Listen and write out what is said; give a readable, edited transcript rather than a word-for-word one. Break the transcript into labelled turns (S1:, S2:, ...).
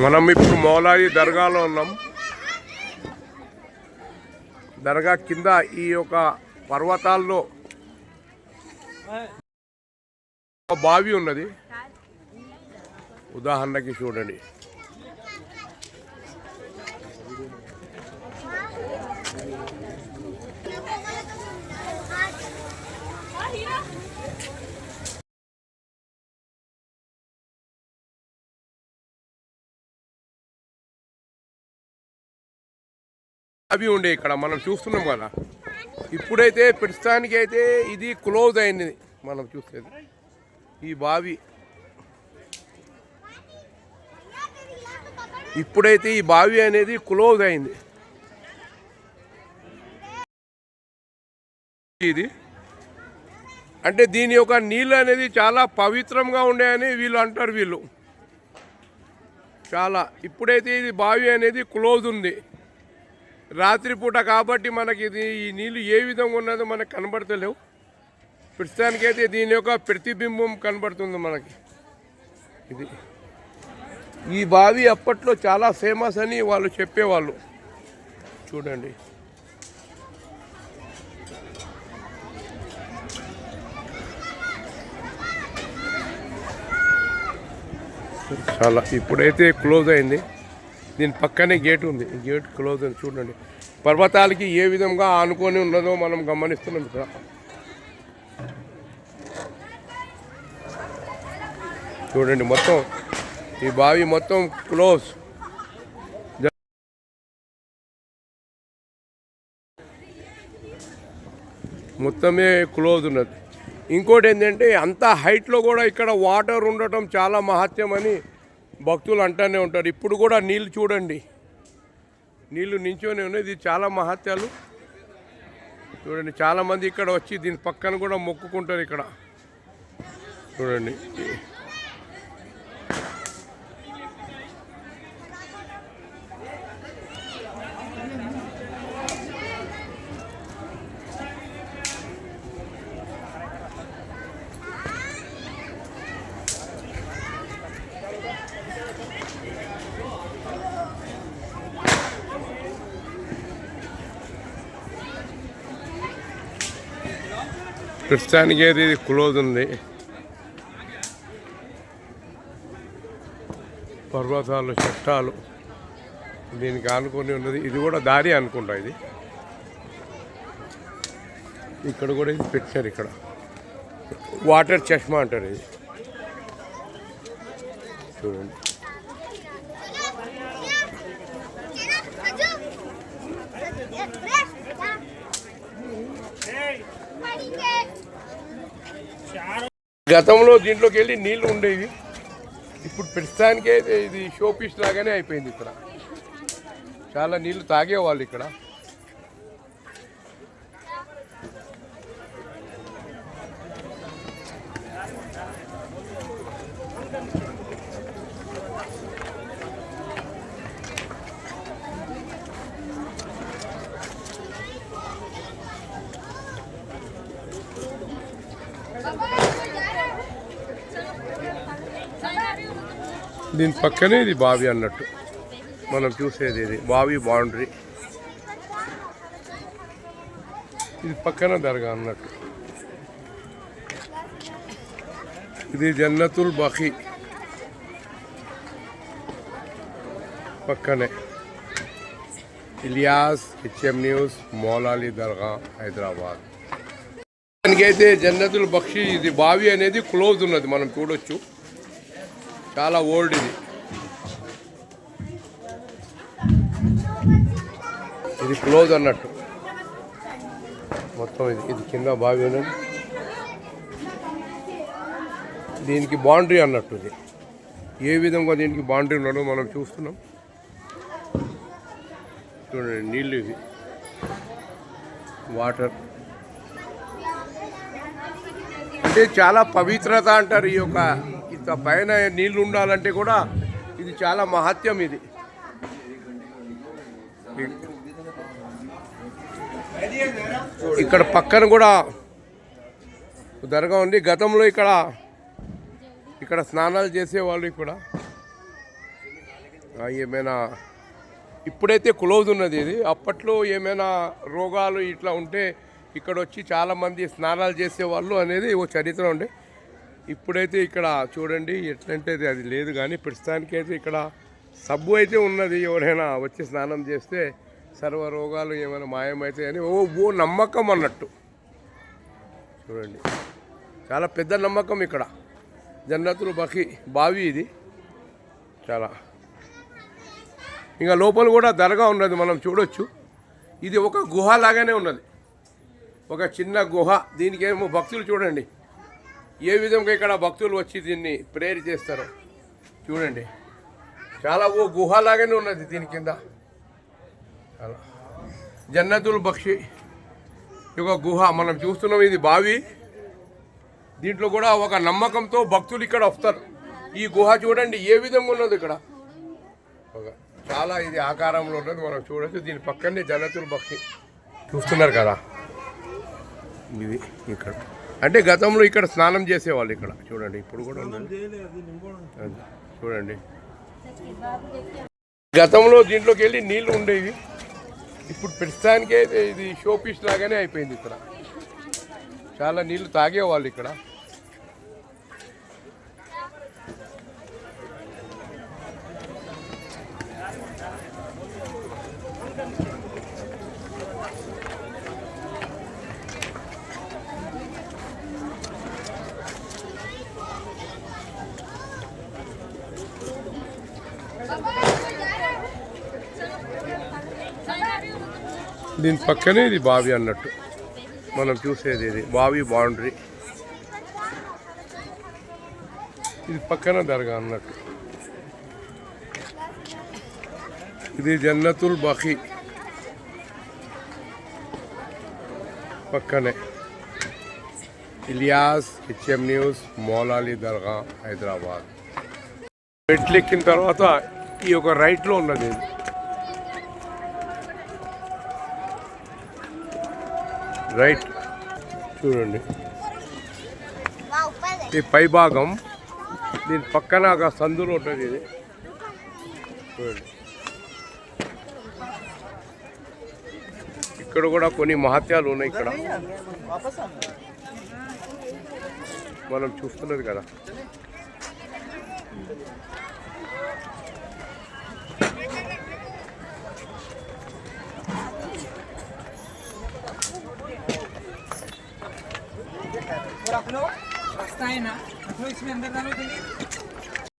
S1: మనం ఇప్పుడు మౌలాయి దర్గాలో ఉన్నాం. దర్గా కింద ఈ యొక్క పర్వతాల్లో బావి ఉన్నది. ఉదాహరణకి చూడండి, అవి ఉండే ఇక్కడ మనం చూస్తున్నాం కదా. ఇప్పుడైతే ప్రస్తుతానికి అయితే ఇది క్లోజ్ అయింది. మనం చూసేది ఈ బావి ఇప్పుడైతే ఈ బావి అనేది క్లోజ్ అయింది. ఇది అంటే దీని యొక్క నీళ్ళు అనేది చాలా పవిత్రంగా ఉండేయని వీళ్ళు అంటారు. వీళ్ళు చాలా ఇప్పుడైతే ఇది బావి అనేది క్లోజ్ ఉంది. రాత్రిపూట కాబట్టి మనకి ఇది ఈ నీళ్ళు ఏ విధంగా ఉన్నదో మనకు కనబడతలేవు. ప్రస్తుతానికైతే దీని యొక్క ప్రతిబింబం కనబడుతుంది మనకి. ఇది ఈ బావి అప్పట్లో చాలా ఫేమస్ అని వాళ్ళు చెప్పేవాళ్ళు. చూడండి, చాలా ఇప్పుడైతే క్లోజ్ అయింది. దీని పక్కనే గేట్ ఉంది. గేట్ క్లోజ్ ఉంది. చూడండి, పర్వతాలకి ఏ విధంగా ఆనుకొని ఉన్నదో మనం గమనిస్తున్నాం. ఇక్కడ చూడండి, మొత్తం ఈ బావి మొత్తం క్లోజ్, మొత్తమే క్లోజ్ ఉన్నది. ఇంకోటి ఏంటంటే అంత హైట్లో కూడా ఇక్కడ వాటర్ ఉండటం చాలా మహత్యం అని భక్తులు అంటూనే ఉంటారు. ఇప్పుడు కూడా నీళ్ళు చూడండి, నీళ్ళు నించొని ఉన్నాయి. ఇది చాలా మహత్యాలు. చూడండి, చాలామంది ఇక్కడ వచ్చి దీని పక్కన కూడా మొక్కుకుంటారు. ఇక్కడ చూడండి, ప్రస్తుతానికి అయితే ఇది క్లోజ్ ఉంది. పర్వతాలు, చట్టాలు దీనికి ఆనుకొని ఉన్నది. ఇది కూడా దారి అనుకుంటా. ఇది ఇక్కడ కూడా ఇది పెట్టారు. ఇక్కడ వాటర్ చష్మా అంటారు. ఇది చూడండి, గతంలో దీంట్లోకి వెళ్ళి నీళ్లు ఉండేవి. ఇప్పుడు ప్రస్తుతానికి అయితే ఇది షోపీస్ లాగానే అయిపోయింది. ఇక్కడ చాలా నీళ్లు తాగేవాళ్ళు. ఇక్కడ దీని పక్కనే ఇది బావి అన్నట్టు మనం చూసేది. ఇది బావి బౌండరీ, ఇది పక్కన దర్గా అన్నట్టు. ఇది జన్నతుల్ బఖీ పక్కనే. ఇలియాస్, హెచ్ఎం న్యూస్, మౌలాలి దర్గా, హైదరాబాద్. దానికైతే జన్నతుల్ బఖీ ఇది బావి అనేది క్లోజ్ ఉన్నది. మనం చూడొచ్చు, చాలా ఓల్డ్. ఇది క్లోజ్ అన్నట్టు మొత్తం. ఇది కింద బావి ఉన్నది. దీనికి బౌండరీ అన్నట్టు. ఇది ఏ విధంగా దీనికి బౌండరీ ఉన్నదో మనం చూస్తున్నాం. చూడండి, నీళ్ళు ఇవి, వాటర్ అంటే చాలా పవిత్రత అంటారు. ఈ యొక్క ఇంత పైన నీళ్ళు ఉండాలంటే కూడా ఇది చాలా మహత్యం. ఇది ఇక్కడ పక్కన కూడా దర్గా ఉంది. గతంలో ఇక్కడ స్నానాలు చేసేవాళ్ళు. ఇక్కడ ఏమైనా ఇప్పుడైతే క్లోజ్ ఉన్నది ఇది. అప్పట్లో ఏమైనా రోగాలు ఇట్లా ఉంటే ఇక్కడ వచ్చి చాలామంది స్నానాలు చేసేవాళ్ళు అనేది ఓ చరిత్ర ఉండే. ఇప్పుడైతే ఇక్కడ చూడండి ఎట్లంటే అది లేదు, కానీ ప్రస్తుతానికి అయితే ఇక్కడ సబ్బు అయితే ఉన్నది. ఎవరైనా వచ్చి స్నానం చేస్తే సర్వ రోగాలు ఏమైనా మాయమవుతాయి అని ఓ నమ్మకం అన్నట్టు. చూడండి చాలా పెద్ద నమ్మకం ఇక్కడ. జన్నతుల్ బఖీ బావి ఇది చాలా. ఇంకా లోపల కూడా దర్గా ఉన్నది, మనం చూడొచ్చు. ఇది ఒక గుహ లాగానే ఉన్నది, ఒక చిన్న గుహ. దీనికి ఏమో భక్తులు చూడండి ఏ విధంగా ఇక్కడ భక్తులు వచ్చి దీన్ని ప్రేయర్ చేస్తారో చూడండి. చాలా ఓ గుహ లాగానే ఉన్నది దీని కింద. చాలా జన్నతుల్ బక్షి ఒక గుహ మనం చూస్తున్నాం. ఇది బావి. దీంట్లో కూడా ఒక నమ్మకంతో భక్తులు ఇక్కడ వస్తారు. ఈ గుహ చూడండి ఏ విధంగా ఉన్నది ఇక్కడ. చాలా ఇది ఆకారంలో ఉన్నది, మనం చూడొచ్చు. దీని పక్కనే జన్నతుల్ బక్షి చూస్తున్నారు కదా. ఇది ఇక్కడ అంటే గతంలో ఇక్కడ స్నానం చేసేవాళ్ళు ఇక్కడ చూడండి. ఇప్పుడు కూడా చూడండి గతంలో దీంట్లోకి వెళ్ళి నీళ్లు ఉండేవి. ఇప్పుడు ప్రస్తుతానికే ఇది షో పీస్ లాగానే అయిపోయింది. ఇక్కడ చాలా నీళ్లు తాగేవాళ్ళు ఇక్కడ. దీని పక్కనే ఇది బావి అన్నట్టు మనం చూసేది. ఇది బావి బౌండరీ, ఇది పక్కన దర్గా అన్నట్టు. ఇది జన్నతుల్ బఖీ పక్కనే. ఇలియాస్ హెచ్ఎం న్యూస్, మౌలాలి దర్గా, హైదరాబాద్. మెట్లు ఎక్కిన తర్వాత ఈ ఒక రైట్లో ఉన్నది. రైట్ చూడండి ఈ పై భాగం. దీని పక్కన ఒక సందులో ఉంటుంది ఇది చూడండి. ఇక్కడ కూడా కొన్ని మహత్యాలు ఉన్నాయి. ఇక్కడ మనం చూస్తున్నది కదా.
S2: और अपनो रास्ता है ना, अपनो इसमें अंदर डालो।